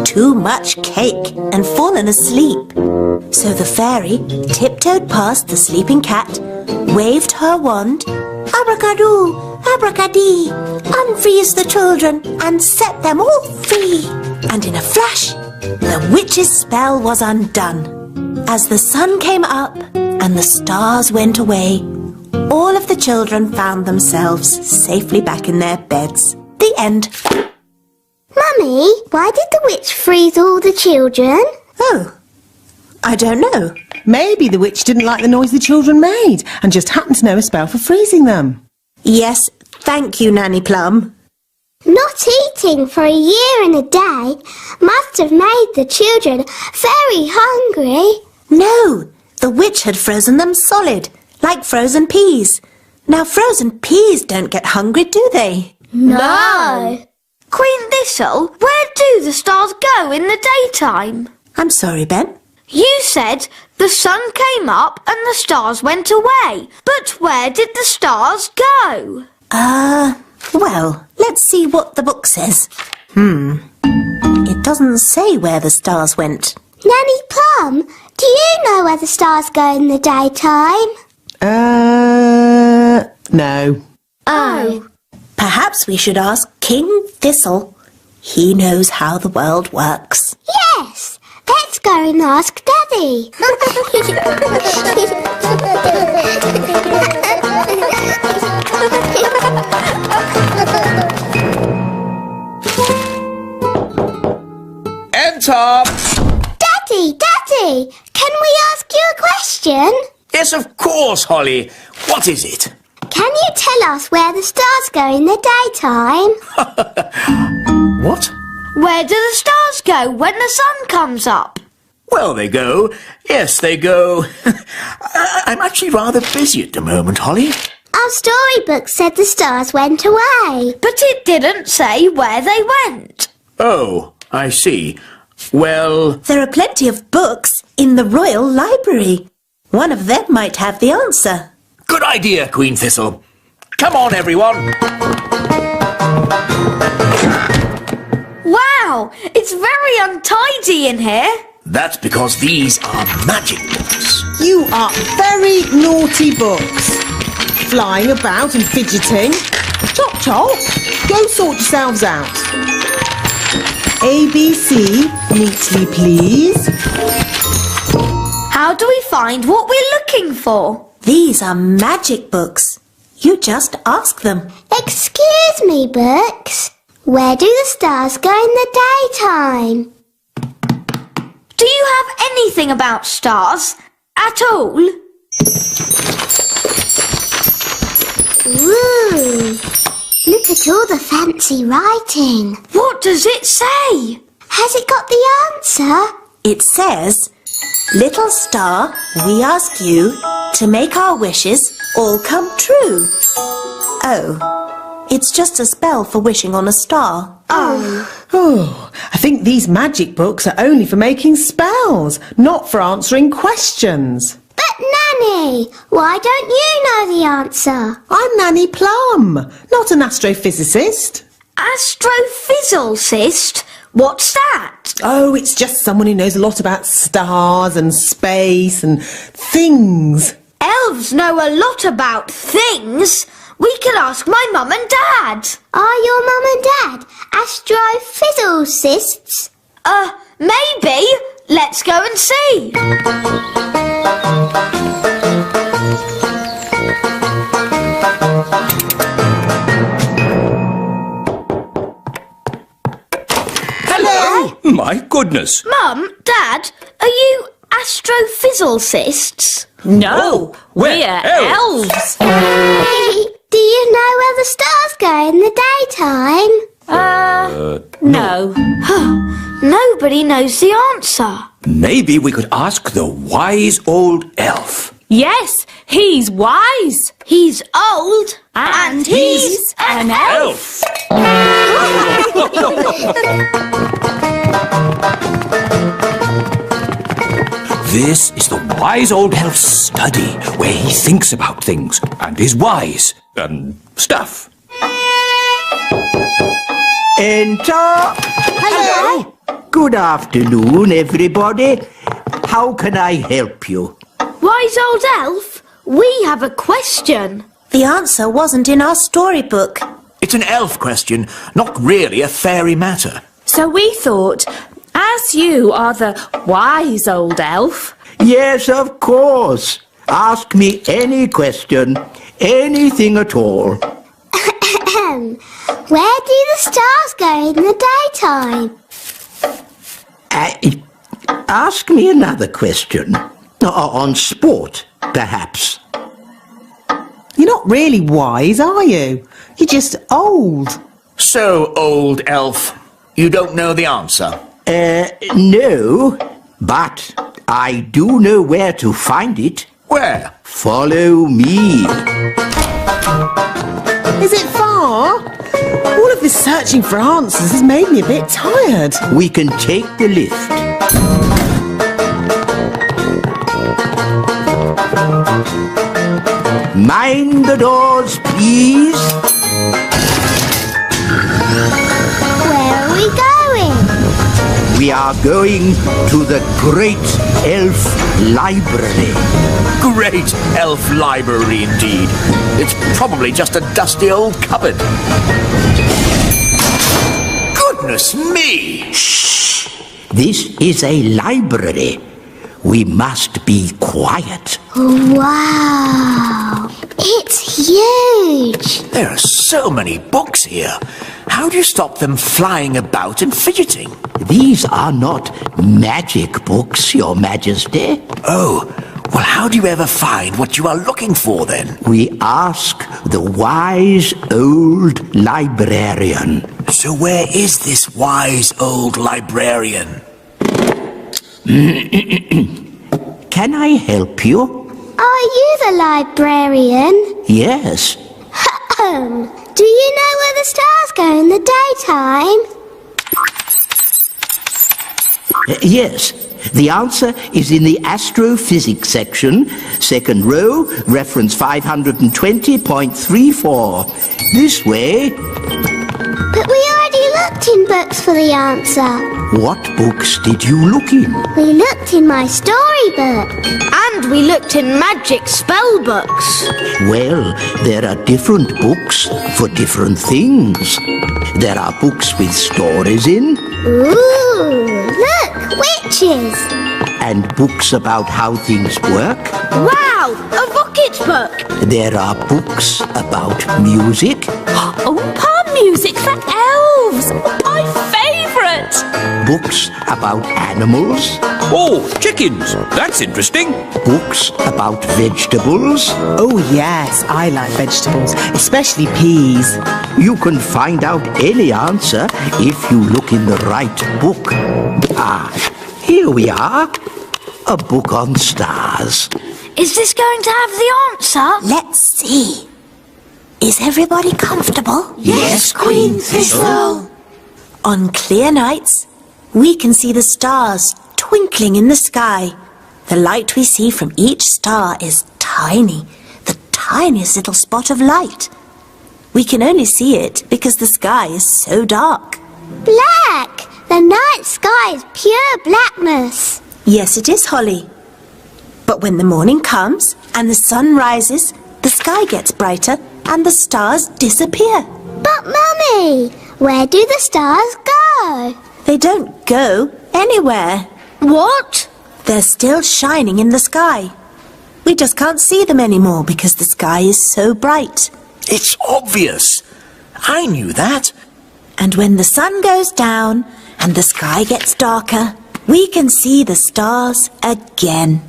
too much cake and fallen asleep. So the fairy tiptoed past the sleeping cat, waved her wand, abracadoo, abracadee, unfreeze the children and set them all free. And in a flash, the witch's spell was undone. As the sun came up and the stars went away, all of the children found themselves safely back in their beds. The end. Mummy, why did the witch freeze all the children? Oh, I don't know. Maybe the witch didn't like the noise the children made and just happened to know a spell for freezing them. Yes, thank you, Nanny Plum. Not eating for a year and a day must have made the children very hungry. No, the witch had frozen them solid, like frozen peas. Now frozen peas don't get hungry, do they? No. Queen Thistle, where do the stars go in the daytime? I'm sorry, Ben. You said the sun came up and the stars went away. But where did the stars go? Well, let's see what the book says. It doesn't say where the stars went. Nanny Plum, do you know where the stars go in the daytime? No. Oh. Perhaps we should ask King Thistle. He knows how the world works. Yes, let's go and ask Daddy. Enter! Daddy, can we ask you a question? Yes, of course, Holly. What is it? Can you tell us where the stars go in the daytime? What? Where do the stars go when the sun comes up? Well, they go. Yes, they go. I'm actually rather busy at the moment, Holly. Our storybook said the stars went away. But it didn't say where they went. Oh, I see. Well... There are plenty of books in the Royal Library. One of them might have the answer. Good idea, Queen Thistle. Come on, everyone. Wow, it's very untidy in here. That's because these are magic books. You are very naughty books. Flying about and fidgeting. Chop chop, go sort yourselves out. ABC, neatly please. How do we find what we're looking for? These are magic books. You just ask them. Excuse me, books. Where do the stars go in the daytime? Do you have anything about stars at all? Ooh, look at all the fancy writing. What does it say? Has it got the answer? It says, "Little star, we ask you to make our wishes all come true." Oh, it's just a spell for wishing on a star. Oh, I think these magic books are only for making spells, not for answering questions. But Nanny, why don't you know the answer? I'm Nanny Plum, not an astrophysicist. Astrophysicist? What's that? Oh, it's just someone who knows a lot about stars and space and things. Elves know a lot about things. We could ask my mum and dad. Are your mum and dad astrophysicists? Maybe. Let's go and see. Hello! My goodness. Mum, Dad, are you astrophysicists? No, we're we're elves. elves. Do you know where the stars go in the daytime? No. Nobody knows the answer. Maybe we could ask the wise old elf. Yes, he's wise. He's old. And he's an elf. This is the wise old elf's study, where he thinks about things and is wise and stuff. Enter! Hello. Good afternoon, everybody. How can I help you? Wise old elf, we have a question. The answer wasn't in our storybook. It's an elf question, not really a fairy matter. So we thought, as you are the wise old elf, Yes, of course. Ask me any question, anything at all. Where do the stars go in the daytime? Ask me another question. On sport, perhaps. You're not really wise, are you? You're just old. So, old elf, you don't know the answer? No, but I do know where to find it. Where? Follow me. Is it far? All of this searching for answers has made me a bit tired. We can take the lift. Mind the doors, please. Where are we going? We are going to the Great Elf Library. Great elf library indeed. It's probably just a dusty old cupboard. Goodness me! Shh! This is a library. We must be quiet. Wow! It's huge! There are so many books here. How do you stop them flying about and fidgeting? These are not magic books, Your Majesty. Oh, well, how do you ever find what you are looking for then? We ask the wise old librarian. So where is this wise old librarian? Can I help you? Are you the librarian? Yes. Do you know where the stars go in the daytime? Yes. The answer is in the astrophysics section, second row, reference 520.34. This way. But we already looked in books for the answer. What books did you look in? We looked in my storybook. And we looked in magic spell books. Well, there are different books for different things. There are books with stories in, Ooh, look, witches. and books about how things work. Wow, a rocket book. There are books about music, oh, palm music for elves, my favourite. books about animals, Oh, chickens! That's interesting. books about vegetables. Oh yes, I like vegetables, especially peas. You can find out any answer if you look in the right book. Ah, here we are. A book on stars. Is this going to have the answer? Let's see. Is everybody comfortable? Yes, Queen Thistle. On clear nights, we can see the stars twinkling in the sky. The light we see from each star is tiny, the tiniest little spot of light. We can only see it because the sky is so dark. Black! The night sky is pure blackness. Yes, it is, Holly. But when the morning comes and the sun rises, the sky gets brighter and the stars disappear. But Mummy, where do the stars go? They don't go anywhere. What? They're still shining in the sky. We just can't see them anymore because the sky is so bright. It's obvious. I knew that. And when the sun goes down and the sky gets darker, we can see the stars again.